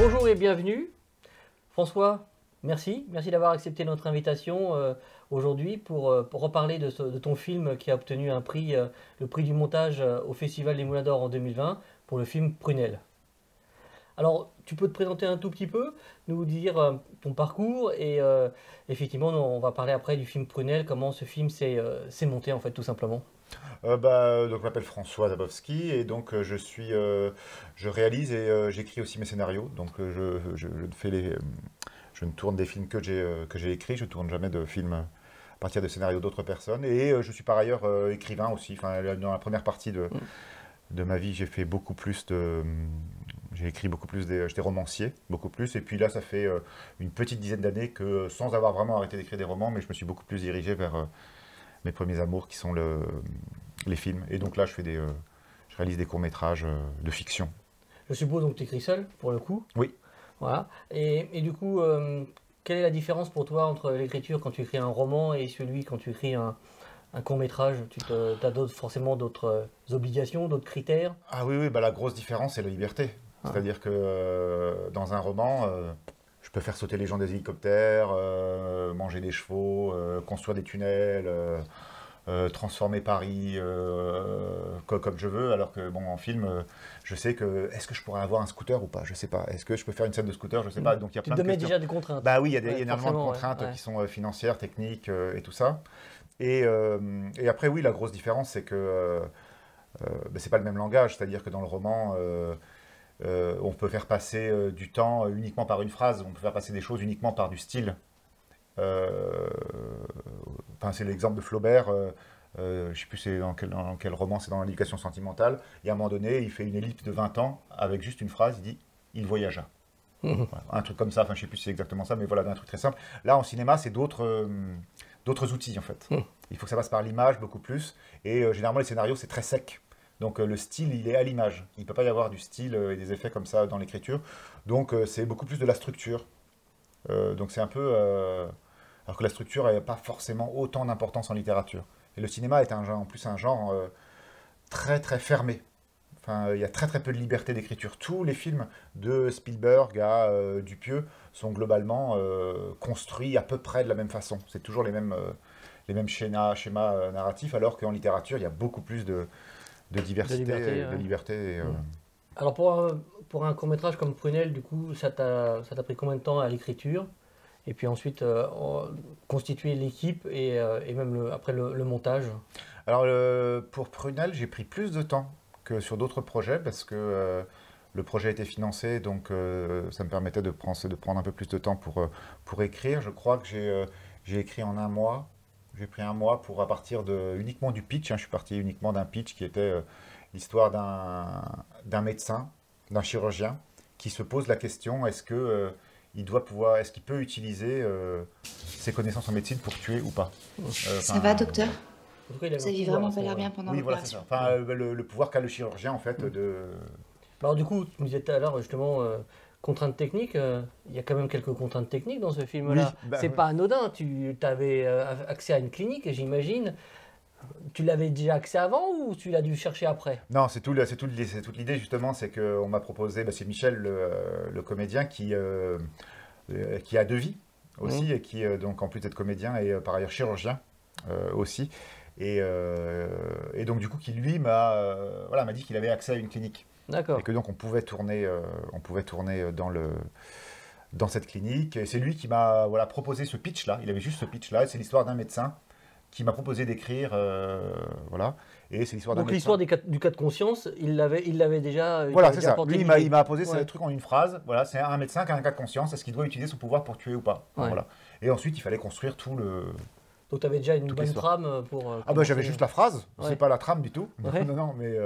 Bonjour et bienvenue. François, merci d'avoir accepté notre invitation aujourd'hui pour reparler de ton film qui a obtenu un prix, le prix du montage au Festival des Moulins d'Or en 2020 pour le film Prunelle. Alors, tu peux te présenter un tout petit peu, nous dire ton parcours et effectivement, on va parler après du film Prunelle, comment ce film s'est monté en fait tout simplement. Donc je m'appelle François Zabowski et donc je réalise et j'écris aussi mes scénarios. Donc je ne tourne des films que j'ai écrits, je ne tourne jamais de films à partir de scénarios d'autres personnes. Et je suis par ailleurs écrivain aussi. Enfin, dans la première partie de ma vie, j'ai fait beaucoup plus j'ai écrit beaucoup plus, j'étais romancier, beaucoup plus. Et puis là, ça fait une petite dizaine d'années que, sans avoir vraiment arrêté d'écrire des romans, mais je me suis beaucoup plus dirigé vers mes premiers amours qui sont les films. Et donc là, je réalise des courts-métrages de fiction. Je suppose donc que tu écris seul pour le coup. Oui. Voilà. Et du coup, quelle est la différence pour toi entre l'écriture quand tu écris un roman et celui quand tu écris un court-métrage? Tu as forcément d'autres obligations, d'autres critères? Ah oui, bah, la grosse différence, c'est la liberté. C'est-à-dire que dans un roman, je peux faire sauter les gens des hélicoptères, manger des chevaux, construire des tunnels, transformer Paris comme je veux, alors que bon, en film, je sais que est-ce que je pourrais avoir un scooter ou pas? Je sais pas. Est-ce que je peux faire une scène de scooter? Je sais pas. Donc il y a plein de Tu te mets questions. déjà des contraintes. Bah oui, il y a Ouais, énormément de contraintes ouais. qui sont financières, techniques et tout ça. Et après, oui, la grosse différence, c'est que c'est pas le même langage. C'est-à-dire que dans le roman, on peut faire passer du temps uniquement par une phrase, on peut faire passer des choses uniquement par du style. Enfin, c'est l'exemple de Flaubert. Je ne sais plus dans quel roman, c'est dans l'éducation sentimentale. Et à un moment donné, il fait une ellipse de 20 ans avec juste une phrase, il dit « il voyagea ». Voilà, un truc comme ça, enfin je ne sais plus si c'est exactement ça, mais voilà, un truc très simple. Là, en cinéma, c'est d'autres outils en fait. Il faut que ça passe par l'image beaucoup plus. Et généralement, les scénarios, c'est très sec. Donc le style, il est à l'image. Il ne peut pas y avoir du style et des effets comme ça dans l'écriture. Donc c'est beaucoup plus de la structure. Donc c'est un peu... alors que la structure n'a pas forcément autant d'importance en littérature. Et le cinéma est en plus un genre très très fermé. Enfin, il y a très très peu de liberté d'écriture. Tous les films de Spielberg à Dupieux sont globalement construits à peu près de la même façon. C'est toujours les mêmes schémas narratifs, alors qu'en littérature, il y a beaucoup plus de diversité, de liberté. Alors pour un court-métrage comme Prunelle, du coup, ça t'a pris combien de temps à l'écriture? Et puis ensuite, constituer l'équipe et même après le montage? Alors pour Prunelle, j'ai pris plus de temps que sur d'autres projets parce que le projet a été financé, donc ça me permettait de prendre un peu plus de temps pour écrire. Je crois que j'ai écrit en un mois. J'ai pris un mois pour à partir uniquement du pitch. Je suis parti uniquement d'un pitch qui était l'histoire d'un médecin, d'un chirurgien, qui se pose la question est-ce que est-ce qu'il peut utiliser ses connaissances en médecine pour tuer ou pas Ça va, docteur? En tout cas, il avait Vous un avez pouvoir vraiment à ce pas l'air moment-là. bien pendant Oui, voilà, c'est ça. l'opération. Enfin, le pouvoir qu'a le chirurgien, en fait, Alors du coup, tu me disais tout à l'heure justement contraintes techniques. Il y a quand même quelques contraintes techniques dans ce film-là. Oui, bah, C'est oui. pas anodin. Tu avais accès à une clinique, j'imagine. Tu l'avais déjà accès avant ou tu l'as dû chercher après? Non, c'est toute l'idée, justement, c'est qu'on m'a proposé, c'est Michel, le comédien, qui a deux vies aussi, et qui, donc, en plus d'être comédien, est par ailleurs chirurgien aussi. Et donc, du coup, qui, lui, m'a dit qu'il avait accès à une clinique. D'accord. Et que donc, on pouvait tourner dans cette clinique. Et c'est lui qui m'a proposé ce pitch-là. Il avait juste ce pitch-là. C'est l'histoire d'un médecin qui m'a proposé d'écrire, voilà. Et c'est l'histoire d'un Donc médecin. l'histoire du cas de conscience, il l'avait déjà. Voilà, il c'est avait ça. apporté Lui, l'idée. il m'a posé ce Ouais. truc en une phrase. Voilà, c'est un médecin qui a un cas de conscience. Est-ce qu'il doit utiliser son pouvoir pour tuer ou pas? Enfin, Ouais. voilà. Et ensuite, il fallait construire Donc tu avais déjà une toute bonne l'histoire. trame pour. Ah bah commencer. j'avais juste la phrase, Ouais. c'est pas la trame du tout. Ouais. Non, mais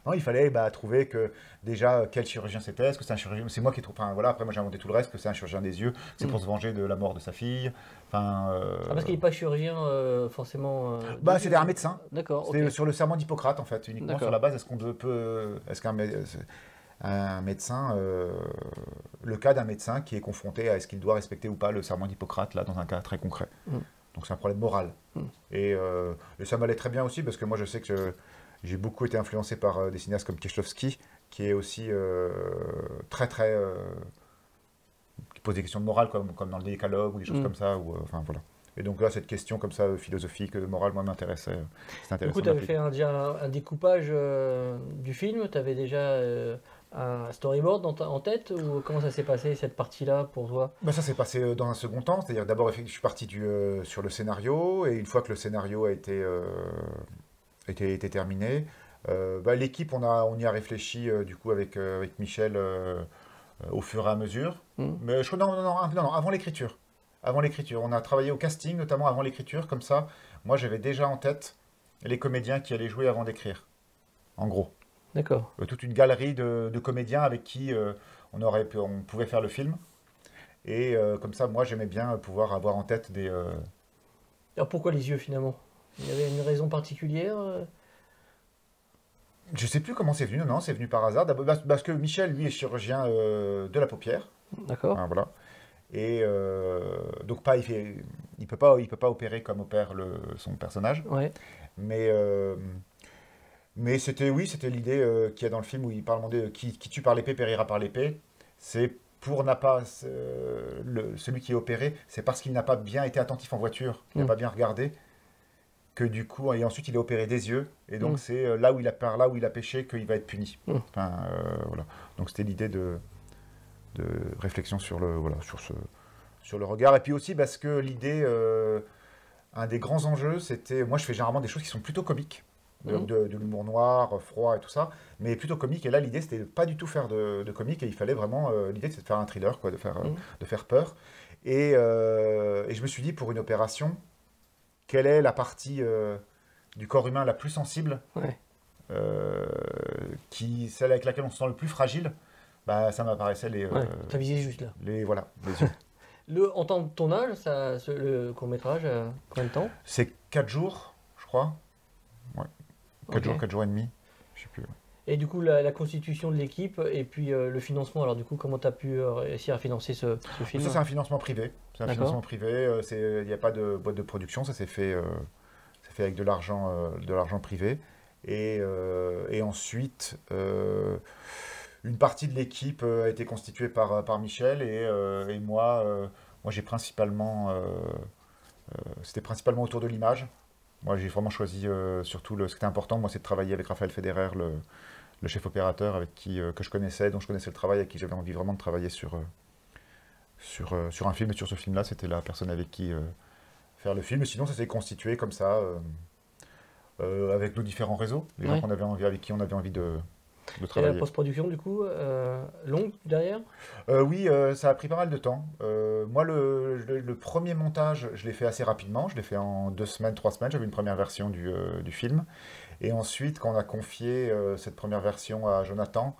non, il fallait trouver que déjà quel chirurgien c'était, est-ce que c'est un chirurgien, c'est moi qui trouve, enfin voilà, après moi j'ai inventé tout le reste, que c'est un chirurgien des yeux, c'est pour se venger de la mort de sa fille, enfin... Ah, parce qu'il n'est pas chirurgien forcément. C'était un médecin, D'accord. c'était Ok. sur le serment d'Hippocrate en fait, uniquement D'accord. sur la base, est-ce qu'un un médecin, le cas d'un médecin qui est confronté à est-ce qu'il doit respecter ou pas le serment d'Hippocrate, là, dans un cas très concret. Donc c'est un problème moral. Et ça m'allait très bien aussi, parce que moi je sais que j'ai beaucoup été influencé par des cinéastes comme Kieślowski, qui est aussi très très pose des questions de morale, comme dans le Décalogue, ou des choses comme ça. Enfin, voilà. Et donc là, cette question comme ça, philosophique, de morale, moi, m'intéressait. C'est Du intéressant. coup, tu avais fait déjà un découpage du film, tu avais déjà un storyboard en tête, ou comment ça s'est passé cette partie-là pour toi? Bah, ça s'est passé dans un second temps, c'est-à-dire d'abord je suis parti sur le scénario, et une fois que le scénario a été terminé, bah, l'équipe, on y a réfléchi du coup avec Michel au fur et à mesure. Mais je crois, non, avant l'écriture. Avant l'écriture. On a travaillé au casting, notamment avant l'écriture, comme ça, moi j'avais déjà en tête les comédiens qui allaient jouer avant d'écrire, en gros. D'accord. Toute une galerie de comédiens avec qui on pouvait faire le film. Et comme ça, moi j'aimais bien pouvoir avoir en tête des... Alors pourquoi les yeux finalement? Il y avait une raison particulière? Je sais plus comment c'est venu, non, c'est venu par hasard. D'abord, parce que Michel, lui, est chirurgien de la paupière. D'accord. Hein, voilà. Et donc il peut pas opérer comme opère son personnage. Ouais. Mais c'était l'idée qu'il y a dans le film où il parle de qui tue par l'épée périra par l'épée. C'est pour n'a pas celui qui est opéré, c'est parce qu'il n'a pas bien été attentif en voiture, qu'il n'a pas bien regardé, que du coup, et ensuite il est opéré des yeux, et donc c'est là où il a péché qu'il va être puni. Enfin, voilà. Donc c'était l'idée de réflexion sur le regard, et puis aussi parce que l'idée, un des grands enjeux, c'était, moi je fais généralement des choses qui sont plutôt comiques, de l'humour noir, froid et tout ça, mais plutôt comique, et là l'idée c'était pas du tout faire de comique, et il fallait vraiment, l'idée c'était de faire un thriller, quoi, de faire peur, et je me suis dit, pour une opération, quelle est la partie du corps humain la plus sensible, celle avec laquelle on se sent le plus fragile, bah, ça m'apparaissait t'as visé juste là. les yeux. En temps de tournage, le court-métrage, combien de temps? C'est 4 jours, je crois. Ouais. 4 jours et demi, je sais plus. Et du coup, la constitution de l'équipe et puis le financement, alors du coup, comment tu as pu réussir à financer ce film? Ça, c'est un financement privé. C'est un financement privé. Il n'y a pas de boîte de production. Ça s'est fait avec de l'argent privé. Et ensuite, une partie de l'équipe a été constituée par Michel et moi. Moi, j'ai principalement. C'était principalement autour de l'image. Moi, j'ai vraiment choisi surtout ce qui était important. Moi, c'est de travailler avec Raphaël Federer, le chef opérateur que je connaissais, dont je connaissais le travail, avec qui j'avais envie vraiment de travailler sur un film. Et sur ce film-là, c'était la personne avec qui faire le film. Et sinon, ça s'est constitué comme ça, avec nos différents réseaux, les gens avec qui on avait envie de travailler. Et la post-production, du coup, longue derrière? Oui, ça a pris pas mal de temps. Moi, le premier montage, je l'ai fait assez rapidement. Je l'ai fait en 2 semaines, 3 semaines. J'avais une première version du film. Et ensuite, quand on a confié cette première version à Jonathan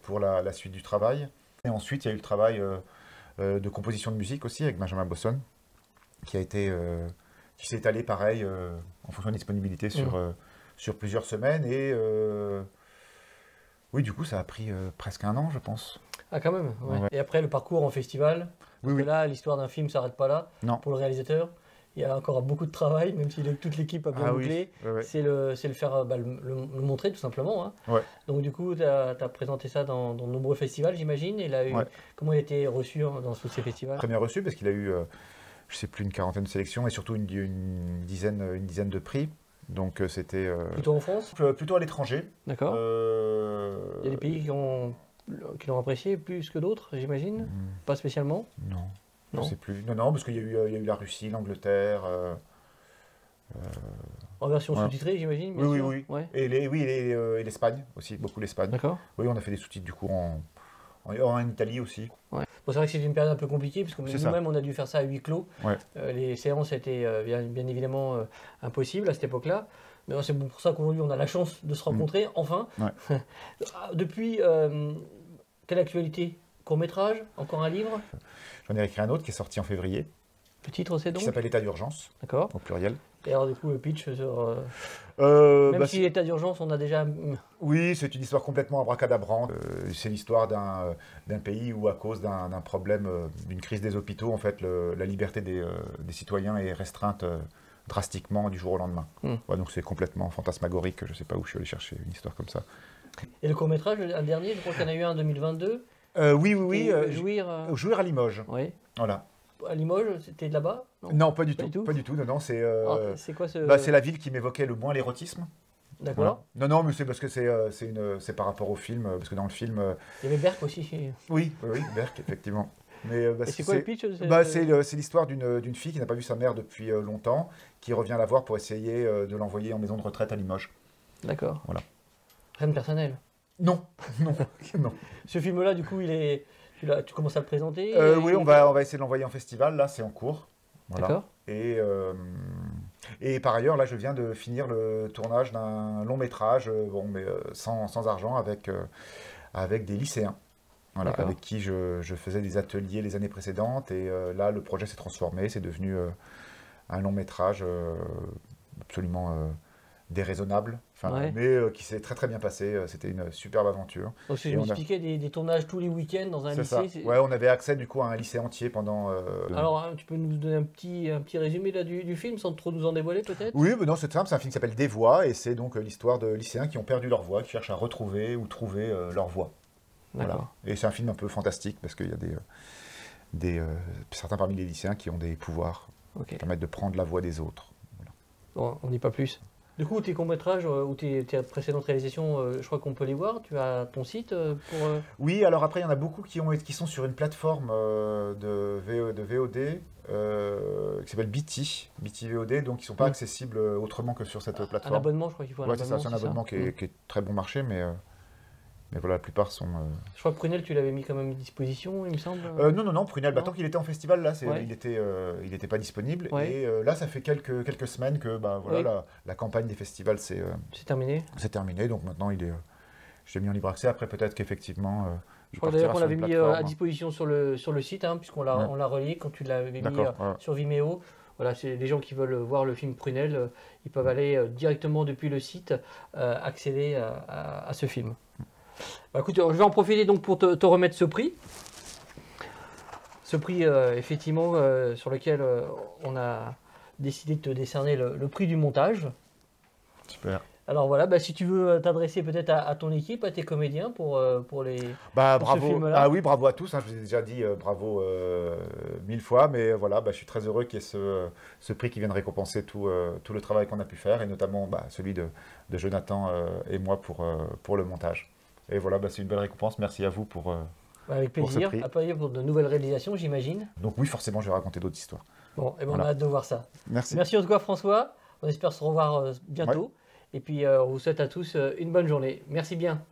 pour la suite du travail. Et ensuite, il y a eu le travail de composition de musique aussi avec Benjamin Bosson, qui s'est étalé pareil en fonction de disponibilité sur plusieurs semaines. Et oui, du coup, ça a pris presque 1 an, je pense. Ah, quand même, ouais. Et après, le parcours en festival. Parce que là, l'histoire d'un film ne s'arrête pas là. Non. Pour le réalisateur, il y a encore beaucoup de travail, même si toute l'équipe a bien bouclé. Oui. C'est le faire, le montrer tout simplement. Hein. Ouais. Donc, du coup, tu as présenté ça dans de nombreux festivals, j'imagine. Comment il a été reçu dans tous ces festivals? Très bien reçu, parce qu'il a eu, je ne sais plus, une quarantaine de sélections et surtout une dizaine de prix. Donc, c'était. Plutôt en France? Plutôt à l'étranger. D'accord. Il y a des pays qui l'ont apprécié plus que d'autres, j'imagine? Pas spécialement? Non. Je ne sais plus. Non, parce qu'il y a eu la Russie, l'Angleterre. En version sous-titrée, j'imagine? Oui. Ouais. Et l'Espagne aussi, beaucoup l'Espagne. D'accord. Oui, on a fait des sous-titres du coup en Italie aussi. Ouais. Bon, c'est vrai que c'est une période un peu compliquée, parce que nous-mêmes, on a dû faire ça à huis clos. Ouais. Les séances étaient bien évidemment impossibles à cette époque-là. Mais c'est pour ça qu'aujourd'hui, on a la chance de se rencontrer, enfin. Ouais. Depuis, quelle actualité? Court-métrage? Encore un livre? J'en ai écrit un autre qui est sorti en février. Le titre, c'est donc? Qui s'appelle État d'urgence. D'accord. Au pluriel. Et alors, du coup, le pitch sur. Même si l'état d'urgence, on a déjà. Oui, c'est une histoire complètement abracadabrante. C'est l'histoire d'un pays où, à cause d'un problème, d'une crise des hôpitaux, en fait, la liberté des citoyens est restreinte drastiquement du jour au lendemain. Ouais, donc c'est complètement fantasmagorique. Je ne sais pas où je suis allé chercher une histoire comme ça. Et le court-métrage, un dernier, je crois qu'il y en a eu un en 2022. Oui, oui, oui. Jouir. Jouir à Limoges. Oui. Voilà. À Limoges, c'était de là-bas? Non, pas du Pas tout. du tout. Pas du tout. Non, non, c'est C'est quoi ce. c'est la ville qui m'évoquait le moins l'érotisme. Voilà. D'accord. Non, non, mais c'est parce que c'est par rapport au film, parce que dans le film, Il y avait Berck aussi. oui, oui, oui, Berck, effectivement. Mais Et c'est quoi le pitch? c'est l'histoire d'une fille qui n'a pas vu sa mère depuis longtemps, qui revient la voir pour essayer de l'envoyer en maison de retraite à Limoges. D'accord. Voilà. Rien de personnel. Non, non, non. Ce film-là, du coup, tu commences à le présenter? Oui, on va essayer de l'envoyer en festival, là, c'est en cours. Voilà. D'accord. Et par ailleurs, là, je viens de finir le tournage d'un long métrage, bon, mais sans argent, avec des lycéens. Voilà, D'accord. avec qui je faisais des ateliers les années précédentes. Et là, le projet s'est transformé, c'est devenu un long métrage absolument déraisonnable, Ouais. mais qui s'est très très bien passé. C'était une superbe aventure. Donc, si Et je on a- m'expliquais des tournages tous les week-ends dans un C'est ça. lycée. Ouais, on avait accès du coup à un lycée entier pendant. Alors, hein, tu peux nous donner un petit résumé là, du film sans trop nous en dévoiler peut-être? Oui, mais non, c'est simple, c'est un film qui s'appelle Des voix, et c'est donc l'histoire de lycéens qui ont perdu leur voix, qui cherchent à retrouver ou trouver leur voix. Voilà. D'accord. Et c'est un film un peu fantastique parce qu'il y a certains parmi les lycéens qui ont des pouvoirs Ok. qui permettent de prendre la voix des autres. Bon, on dit pas plus. Du coup, tes courts-métrages ou tes précédentes réalisations, je crois qu'on peut les voir. Tu as ton site pour. Oui, alors après, il y en a beaucoup qui sont sur une plateforme de VOD qui s'appelle BT VOD, donc ils ne sont pas Oui. accessibles autrement que sur cette Un plateforme. abonnement, je crois qu'il faut un Ouais, c'est ça, abonnement. c'est un abonnement qui est très bon marché, mais voilà, la plupart sont. Je crois que Prunel, tu l'avais mis quand même à disposition, il me semble. Non, non, non, Prunel, Non. tant qu'il était en festival, là, Ouais. il était pas disponible. Ouais. Et là, ça fait quelques semaines que voilà, Oui. la campagne des festivals C'est terminé. c'est terminé. Donc maintenant, je l'ai mis en libre accès. Après, peut-être qu'effectivement, Je il crois d'ailleurs partira qu'on sur l'avait une mis à plateforme. disposition sur le site, hein, puisqu'on Ouais. on l'a relié quand tu l'avais mis D'accord, ouais. sur Vimeo. Voilà, c'est les gens qui veulent voir le film Prunel, ils peuvent aller directement depuis le site accéder à ce film. Bah, écoute, je vais en profiter donc pour te remettre ce prix. Ce prix, effectivement, sur lequel on a décidé de te décerner le prix du montage. Super. Alors voilà, bah, si tu veux t'adresser peut-être à ton équipe, à tes comédiens pour les. Bah, Pour ce bravo. film-là. Ah oui, bravo à tous, hein, je vous ai déjà dit bravo 1000 fois, mais voilà, je suis très heureux qu'il y ait ce prix qui vienne récompenser tout le travail qu'on a pu faire, et notamment celui de Jonathan et moi pour le montage. Et voilà, c'est une belle récompense. Merci à vous pour. Avec Pour ce plaisir, prix. à plaisir pour de nouvelles réalisations, j'imagine. Donc oui, forcément, je vais raconter d'autres histoires. Bon, et ben on Voilà. a hâte de voir ça. Merci. Merci en tout cas François, on espère se revoir bientôt. Et puis on vous souhaite à tous une bonne journée. Merci bien.